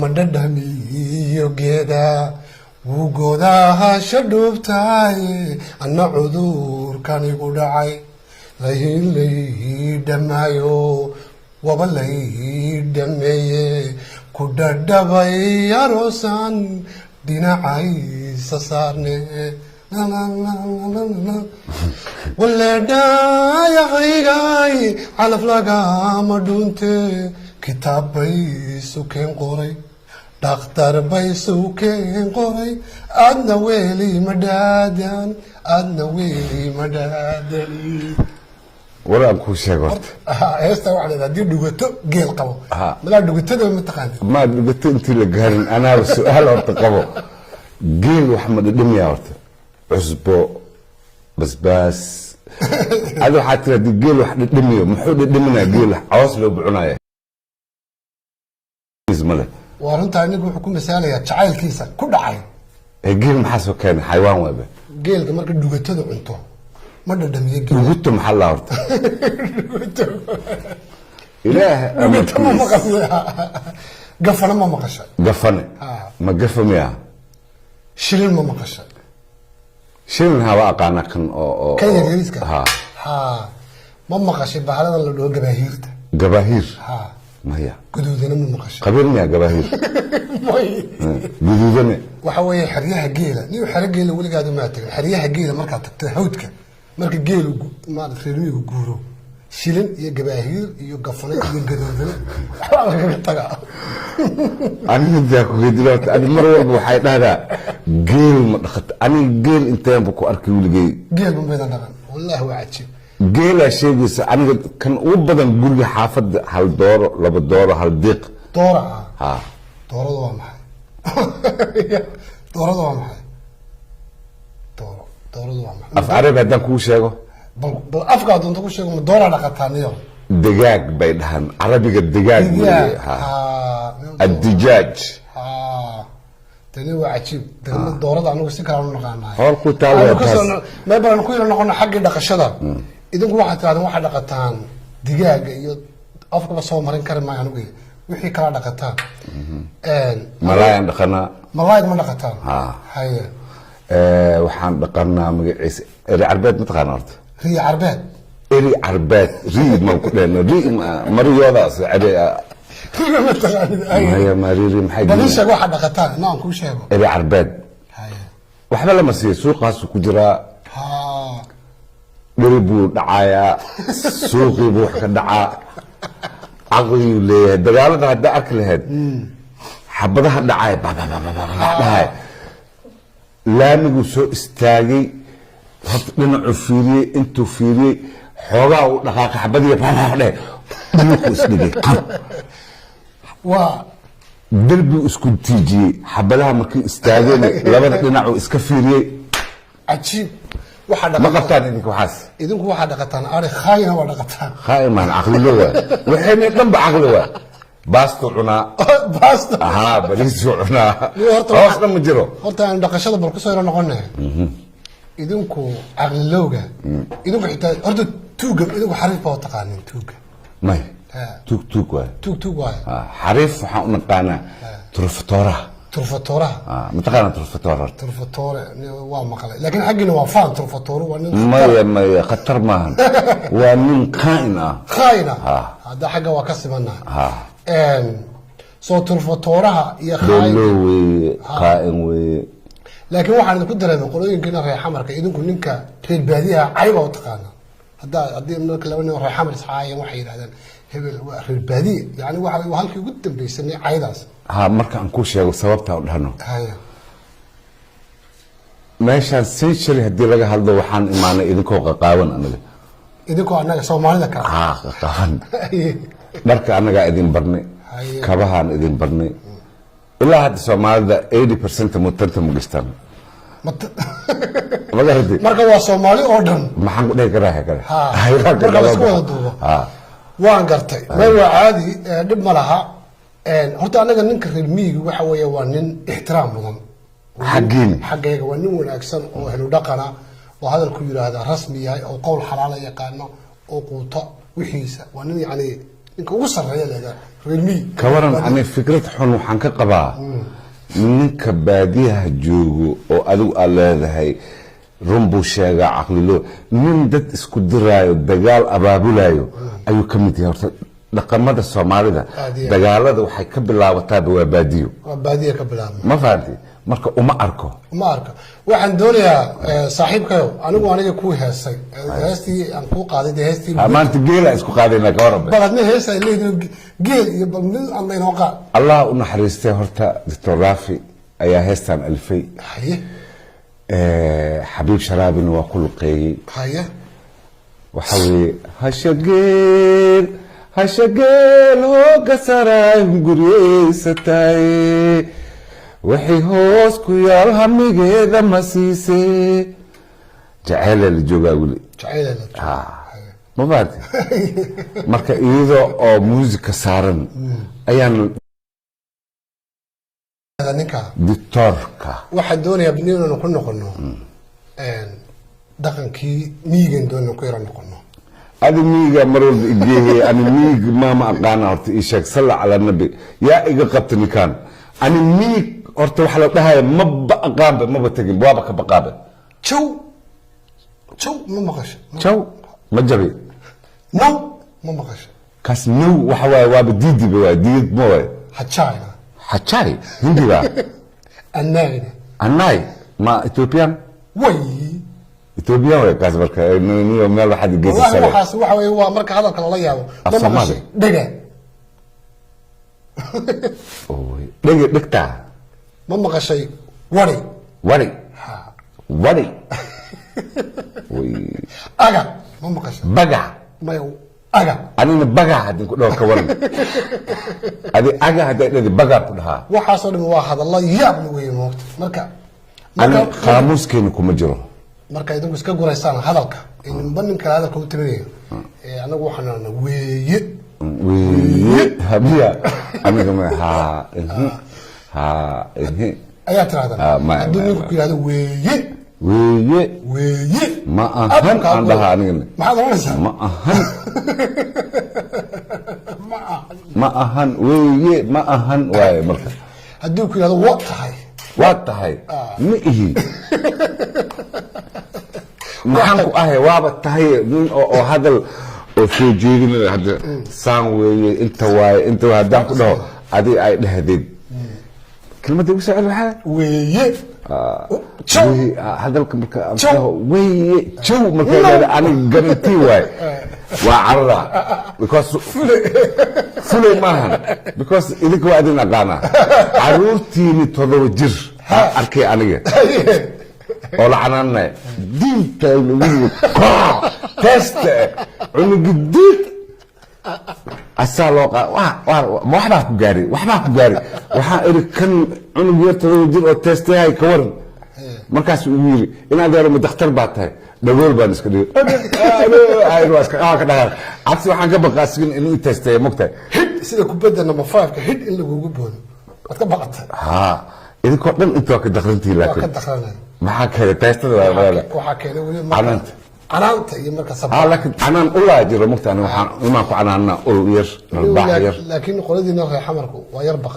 madhadhamiyo geeda wuu goodaha shadhuubtahay anna cudurkanigu dhacay laylay dhamaayo waba lay dhameeye ku dhadhabay aroosan dhinacaysa saarne waleedhaayaqaygay calaf lagama dhunte kitaab bay sukeen qoray dhakhtar bay sukeen qoray adna weeli madhaadan adna weeli madhaadani waraan kuu sheego horta heesta waxaa leedahay haddii dhugato geel qabo malaa dhugatada ma taqaanid ma dhugato intii la gaarin anaaba su-aal horta qabo geel wax ma dhadhamiyaa horta cusbo basbaas adi waxaa tiri haddii geel wax dhadhamiyo muxuu dhadhaminaa geel caws loo bucunaya male waa runtaa anigu wuxuu ku masaalayaa jacaylkiisa ku dhacay geel maxaa soo keenay xayawaan waaba geelka marka dhugatada cunto ma dhadhamiyo geel dhuguto maxaa laa horta ilaah dhugato ma maqashay gafana ma maqashay gafane ma gafa miya shilin ma maqashay shilin haba aqaana kan oo kan yariiska ha ma maqashay bahalada la dhaho gabaahiirta gabaahir maya guduudana ma maqashay qabiil miya gabaahir guduudane waxa weeye xeryaha geela nin xero geela weligaad ma tagin xeryaha geela markaa tagtay hawdka marka geelu maaragtay reermigu guuro shilin iyo gabaahir iyo gafane iyo gadoodane laga taga aniga daa ku gedilaat ani mar walba waxay dhahdaa geel ma dhaqato aniga geel intaan ku arkay weligay geel ma badan dhaqan wallahi waa cajiib geela sheegaysa aniga kan ugu badan guriga xaafadda hal dooro laba dooro hal diiq doora ha doorada waa maxay doorada waa maxay doorada waa maxay af carabi haddaan kuu sheego bal afka doonta ku sheego ma doora dhaqataaniyo digaag bay dhahan carabiga digaag ha الدجاج tani waa cajiib doorada anigu si kale u naqaanahay hor ku taalo ma baran ku yar noqon xagga dhaqashada idinku waxa tiraahdo waxa dhaqataan digaaga iyo afka soo marin kar ma anigu wixii kala dhaqataan malaayan dhaqana malaayga ma dhaqataan haye waxaan dhaqanaa magaciisa eri carbeed ma taqaan horta ri carbeed eri carbeed ri ma ku dheeno ri mariyoodaas ade ما تغني هي مريري محي بليش واحد دقتان نعم كل شيء ابي عرباد وحنا لما سي سوقاس كجرا دربو دعايا سوقي بو دعا عقلي ليه دغالده هدا اكل هاد حبدها دعايا بابا دعايا laamigu soo istaagay dhinacu fiiriyay intuu fiiriyay xoogaa u dhaqaaqay xabadii baabadhe dhulku isdhigay waa دربي اسكن تيجي حبلها مركي استاذن لبدا دينعو اسكا فيريي عجيب واحد ما قطان انك وحاس idinku waxa dhaqataan ari khayna waa dhaqataan خاين ما عقل له وحين دنب عقل له باستو عنا باستو بليس عنا اصلا ما جرو horta aan dhaqashada bal ku soo yar noqonay idinku aqal lowga idinku xitaa horta tuuga idinku xariif baa taqaanin tuuga may توك توك واي توك توك واي حريف waxaan u naqaana turfatoora turfatoora mataqaana turfatoora turfatoora waa maqlay laakiin xaqina waa faan turfatoora waa nin ma khatar maahan waa nin qaina hada xaga waa ka simanaa soo turfatooraha iyo qain way laakiin waxaan ku dareemay qolooyinkina reer xamarka idinku ninka reer baadiyaha ayba u taqaana hadii marka laba nin reer xamar isxaayeen waxay yiraahdaan hebel waa reer baadiye yani waxa uu halkii ugu dambeysay caydaas marka aan ku sheego sababta u dhahno meeshaan century hadii laga hadlo waxaan imaanay idinkoo qaqaawan anaga Soomaalida ka qaqaawan marka anaga idin barnay kabahan idin barnay ilaa hadda Soomaalida 80% mutanta mugistaan marka waa Soomaali oo dhan maxaan ku dhigi karaa marka la isku wada duubo waan gartay ma waa caadi dib ma laha horta anaga ninka reer miyiga waxa weeye waa nin ixtiraam mudan xageega waa nin wanaagsan oo helo dhaqana oo hadalku yiraahdo rasmi yahay oo qowl xalaal yaqaano oo quuto wixiisa waa nin yani ninka ugu sarreeya leedahay reermi kawaran ani fikrad xun waxaan ka qabaa ninka baadiyaha joogo oo adigu aad leedahay run buu sheegaa caqlilo nin dad isku diraayo dagaal abaabulayo ayuu ka mid yahay horta dhaqamada Soomaalida dagaalada waxay ka bilaabataa waa baadiyo ka bilaabma ma fahanti marka uma arko waxaan doonayaa saaxiibkayo aniga ku heesay heestii aan ku qaaday heestii maanta geela isku qaadayna ka warab baladna heesay leeyahay geel iyo balmid aan inoo qaad Allah u naxariistay horta Dr. Rafi ayaa heestan alfay حبيب شرابي وكل قي هيا وحوي هشجيل هو كسراي غري ستاي وحي هوس كيال همي جيدا مسيسي جعل اللي جوجا ولي جعل ما بعد marka iyadoo oo music saaran ayaan ninka dictorka waxaan doonayaa inaan ku noqono dhaqankii miyigan doonaan ku yara noqono adi miyiga marwal igeeyay ani miyig ma aqaan horta ii sheeg salla ala nabi yaa iga qabta ninkan ani miyig horta waxa la dhahay ma aqaan ma tagin waaba ka baqaaba jow ma maqasho jow ma jabi no ma maqasho kas no waxa waaba diidi waa diid ma way hachayna حتشاري هندي بقى الناي ما إثيوبيان إثيوبيان ولا كاسبرك إنه ما له حد يجيز السلام والله حاسس واحد هو مركز هذا كله ياهو الصومالي دقة دقة دكتا ما مغى شيء وري أجا ما مغى شيء بقع ما يو أجا أنا بقع هذي كلها كورن هذه أجا هذي بقع كلها وحصل من واحد الله يابن ويموت مركا أنا خاموس كينكم مجرو مركا يدوم بس كقول إنسان هذاك إن من كلا هذا كم تبنيه أنا وحنا وي هبيا أنا كمان ها أيا ترى هذا الدنيا كلها هذا وي ما أهن عندها أنا ما هذا ولا ما أهن ما أهن وي ما أهن واي مركا الدنيا كلها هذا وقت هاي مئه محنكو أهي وابد تهي أو هذا السجين هذا سانوي أنت هذا كله هذه أي هذه كلمة دي وسأل الحال وي هذا الكلمة وي شو مثلا أنا قرنتي واي وعرّا because فلي ماهن because إذا وادنا قانا عرورتي نتوضو جر أركي أنا ولا عنانا دين تايلو تست عنو جديد السالوقة ما وحنا كجاري وحنا كان عنو بيرتو جر أو تست هاي كورن مركز ويري إن هذا رم دختر بعتها دبول بانس كده هاي رواسك كده عكس وحنا قبل قاسين إنه تست مقطع هيد سيدا كوبيدا نما فايف كهيد اللي جوجبون أتبعتها إذا كنا أنتوا كدخلتي لكن كدخلنا ما كده تست ولا وحكينا عنانت هي مركز سبعة لكن عنان الله يجري مقطع أنا وحنا ما كو عنان أول ير لكن قلدي نرى حمركو ويربخ